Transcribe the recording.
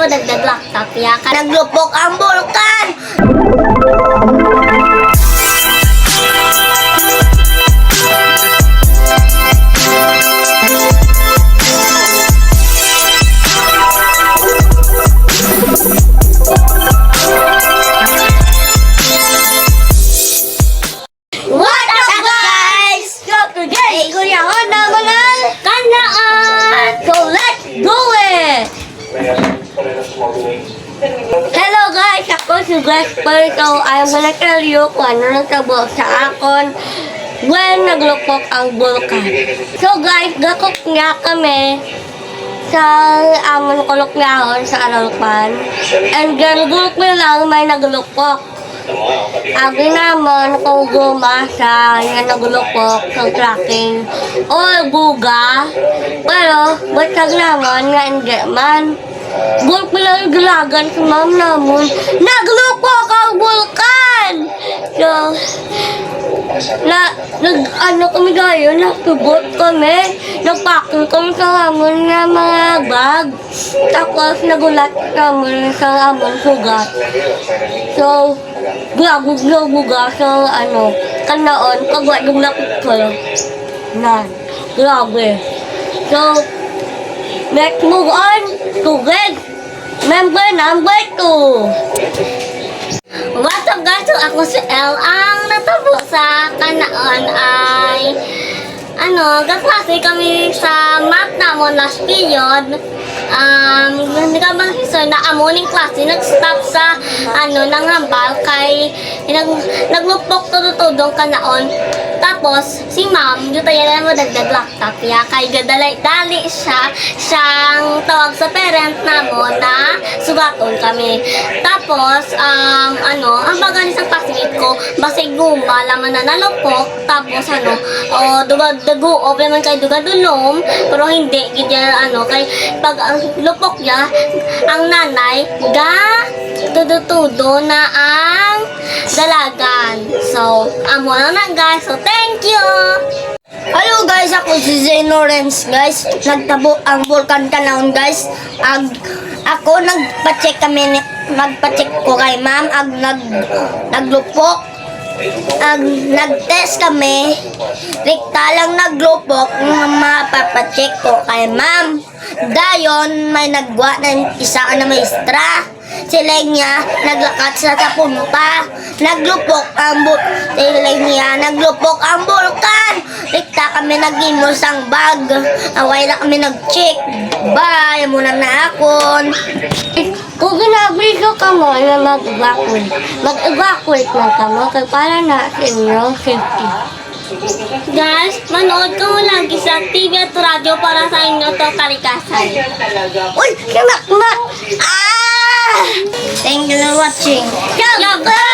mo dagdag laptop ya. Naglupok ang bulkan! What up guys? So today, ikuyahan na mga kanaan! So let's do it! Hello guys! Ako si Gasper. So I'm gonna tell you kung ano nagtabo sa akon when naglupok ang bulkan. So guys, gakok nga kami sa amon koloklahon sa Aralpan. And then bulk lang may naglupok. Abi naman kung gumasa yan naglupok sa tracking o buga. Pero batag naman nga hindi man. Bulk lang galagan sa ma'am namun. Naglupok ang bulkan! So, kami gayon, nagtubot kami, nagpacking kami sa amon na mga bag. Tapos nagulat naman sa amon sugat. So, grabe sa kanaon, kagwadong nakot na. Grabe. So, let's move on to member number 2. What's up guys? So, ako si El. Ang natabo sa kanaon ay kaklase kami sa math namon last period. Hindi ka bang history na amoning klase nag-stop sa nanghambal kay naglupok tudong kanaon. Tapos si ma'am yung tayo na mo dagdag laptop ya kay gadalay-dali siyang tawag sa parent namo na sugaton kami. Tapos ang baga ni sa classmate ko basig gumba laman na nalupok. Tapos dugo open man kay dugadulom pero hindi gidya kay pag lupok ya ang nanay tudo na ang dalagan. So amo na guys. So thank you. Hello guys, ako si Zane Lawrence guys. Nagtabo ang bulkan kanaon guys. Ako nagpa-check ko kay ma'am naglupok. Nag-test kami. Rikta lang naglupok mapapacheck ko kay ma'am. Dayon may nagwa ng isa na maestra. Sila niya naglakat sa punta. Naglupok ang bulkan. Rikta kami nag-imos ang bag. Away na kami nag-check. Bye, muna na akon. Kung ginabrigo ka mo na mag-evacuate na ka mo kaya para na sa inyo safety. Guys, manood ko lagi sa TV at radyo para sa inyo to kalikasan. Uy! Kimak! Thank you for watching. Go!